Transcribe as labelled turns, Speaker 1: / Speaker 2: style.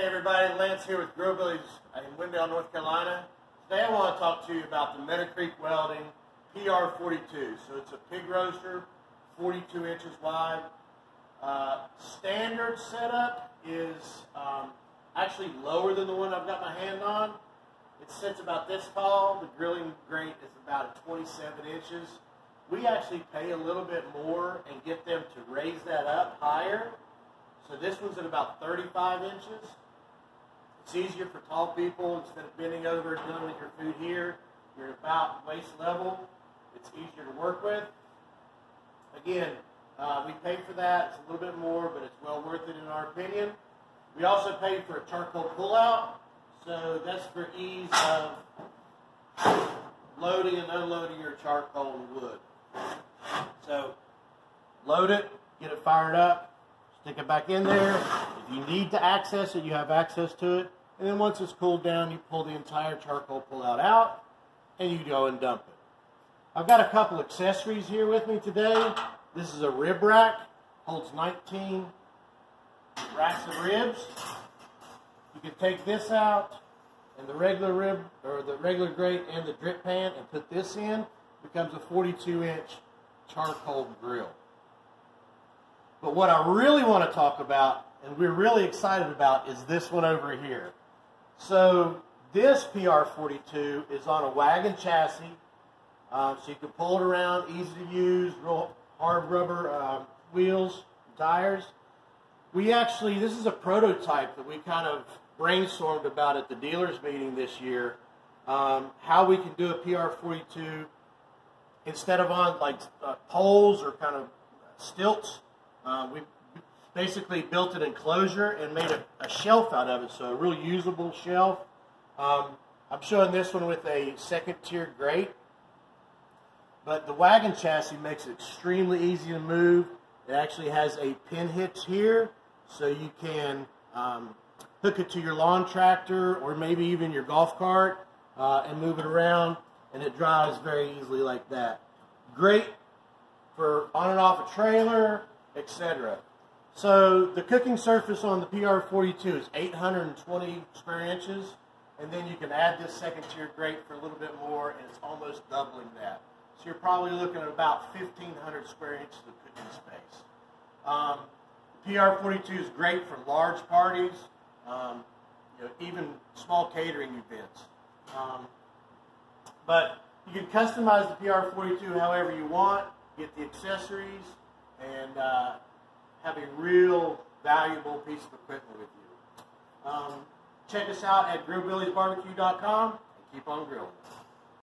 Speaker 1: Hey everybody, Lance here with GrillBillies in Wendell, North Carolina. Today I want to talk to you about the Meadow Welding PR42. So it's a pig roaster, 42 inches wide. Standard setup is actually lower than the one I've got my hand on. It sits about this tall. The grilling grate is about 27 inches. We actually pay a little bit more and get them to raise that up higher. So this one's at about 35 inches. It's easier for tall people. Instead of bending over and dealing with your food here, you're about waist level. It's easier to work with. Again, we pay for that. It's a little bit more, but it's well worth it in our opinion. We also pay for a charcoal pullout. So that's for ease of loading and unloading your charcoal and wood. So load it, get it fired up. Stick it back in there. If you need to access it, you have access to it. And then once it's cooled down, you pull the entire charcoal pullout out, and you go and dump it. I've got a couple accessories here with me today. This is a rib rack. Holds 19 racks of ribs. You can take this out, and the regular rib, or the regular grate and the drip pan, and put this in. It becomes a 42-inch charcoal grill. But what I really want to talk about, and we're really excited about, is this one over here. So this PR42 is on a wagon chassis, so you can pull it around, easy to use, real hard rubber wheels, tires. This is a prototype that we kind of brainstormed about at the dealers meeting this year, how we can do a PR42 instead of on like poles or kind of stilts. We basically built an enclosure and made a shelf out of it, so a real usable shelf. I'm showing this one with a second-tier grate, but the wagon chassis makes it extremely easy to move. It actually has a pin hitch here, so you can hook it to your lawn tractor or maybe even your golf cart and move it around, and it drives very easily like that. Great for on and off a trailer, etc. So the cooking surface on the PR42 is 820 square inches, and then you can add this second tier grate for a little bit more, and it's almost doubling that. So you're probably looking at about 1,500 square inches of cooking space. PR42 is great for large parties, even small catering events. But you can customize the PR42 however you want, get the accessories, and have a real valuable piece of equipment with you. Check us out at GrillBilliesBBQ.com and keep on grilling.